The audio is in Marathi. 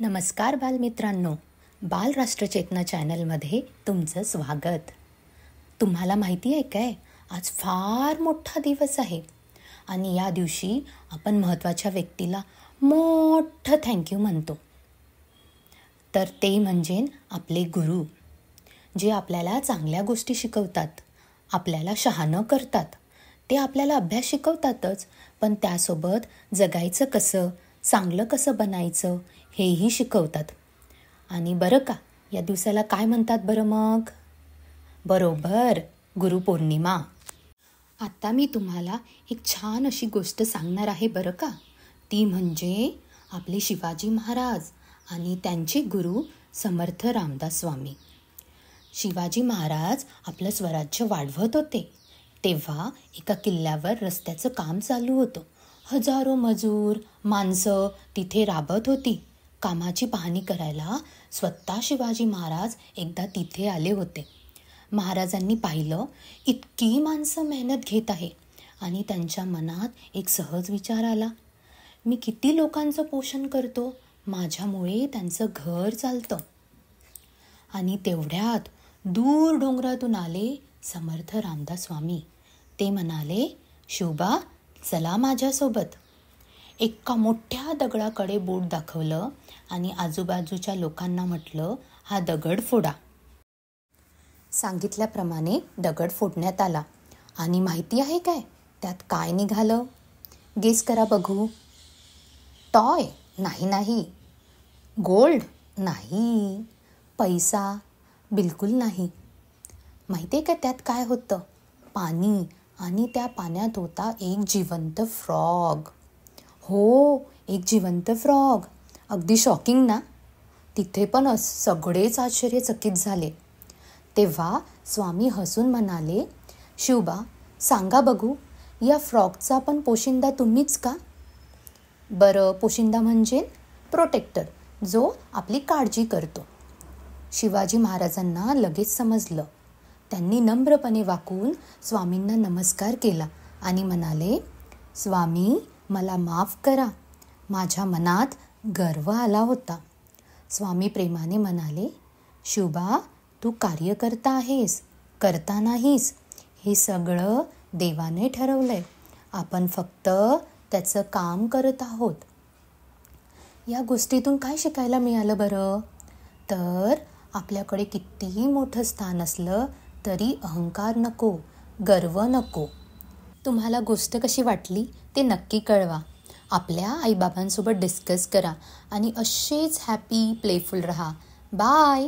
नमस्कार बालमित्रांनो, बाल राष्ट्रचेतना चॅनलमध्ये तुमचं स्वागत. तुम्हाला माहिती आहे काय, आज फार मोठा दिवस आहे आणि या दिवशी आपण महत्त्वाच्या व्यक्तीला मोठं थँक्यू म्हणतो. तर ते म्हणजे आपले गुरु, जे आपल्याला चांगल्या गोष्टी शिकवतात, आपल्याला शहाणं करतात. ते आपल्याला अभ्यास शिकवतातच, पण त्यासोबत जगायचं कसं, चांगलं कसं बनायचं हेही शिकवतात. आणि बरं का, या दिवसाला काय म्हणतात बरं मग? बरोबर, गुरुपौर्णिमा. आता मी तुम्हाला एक छान अशी गोष्ट सांगणार आहे बरं का. ती म्हणजे आपले शिवाजी महाराज आणि त्यांचे गुरु समर्थ रामदास स्वामी. शिवाजी महाराज आपलं स्वराज्य वाढवत होते तेव्हा एका किल्ल्यावर रस्त्याचं काम चालू होतं. हजारो मजूर माणसं तिथे राबत होती. कामाची पाहणी करायला स्वतः शिवाजी महाराज एकदा तिथे आले होते. महाराजांनी पाहिलं, इतकी माणसं मेहनत घेत आहे आणि त्यांच्या मनात एक सहज विचार आला, मी किती लोकांचं पोषण करतो, माझ्यामुळे त्यांचं घर चालतं. आणि तेवढ्यात दूर डोंगरातून आले समर्थ रामदास स्वामी. ते म्हणाले, शिवबा चला माझ्यासोबत. एका मोठ्या दगडाकडे बोट दाखवलं आणि आजूबाजूच्या लोकांना म्हटलं, हा दगड फोडा. सांगितल्याप्रमाणे दगड फोडण्यात आला आणि माहिती आहे काय त्यात काय निघालं? गेस करा बघू. टॉय? नाही. गोल्ड? नाही. पैसा? बिलकुल नाही. माहिती आहे का त्यात काय होतं? पाणी. आणि त्या पाण्यात होता एक जिवंत फ्रॉग. हो, एक जिवंत फ्रॉग. अगदी शॉकिंग ना? तिथे पण सगळेच आश्चर्यचकित झाले. तेव्हा स्वामी हसून म्हणाले, शिवबा सांगा बघू, या फ्रॉगचा पण पोशिंदा तुम्हीच का? बरं, पोशिंदा म्हणजे प्रोटेक्टर, जो आपली काळजी करतो. शिवाजी महाराजांना लगेच समजलं. त्यांनी नम्रपणे वाकून स्वामींना नमस्कार केला आणि म्हणाले, स्वामी मला माफ करा, माझ्या मनात गर्व आला होता. स्वामी प्रेमाने म्हणाले, शिवबा तू कार्यकर्ता आहेस, करता नाहीस. हे सगळं देवाने ठरवलंय, आपण फक्त त्याचं काम करत आहोत. या गोष्टीतून काय शिकायला मिळालं बरं? तर आपल्याकडे कितीही मोठं स्थान असलं तरी अहंकार नको, गर्व नको. तुम्हाला गोष्ट कशी वाटली ते नक्की कळवा. आपल्या आईबाबांसोबत डिस्कस करा आणि असेच हॅपी प्लेफुल राहा. बाय.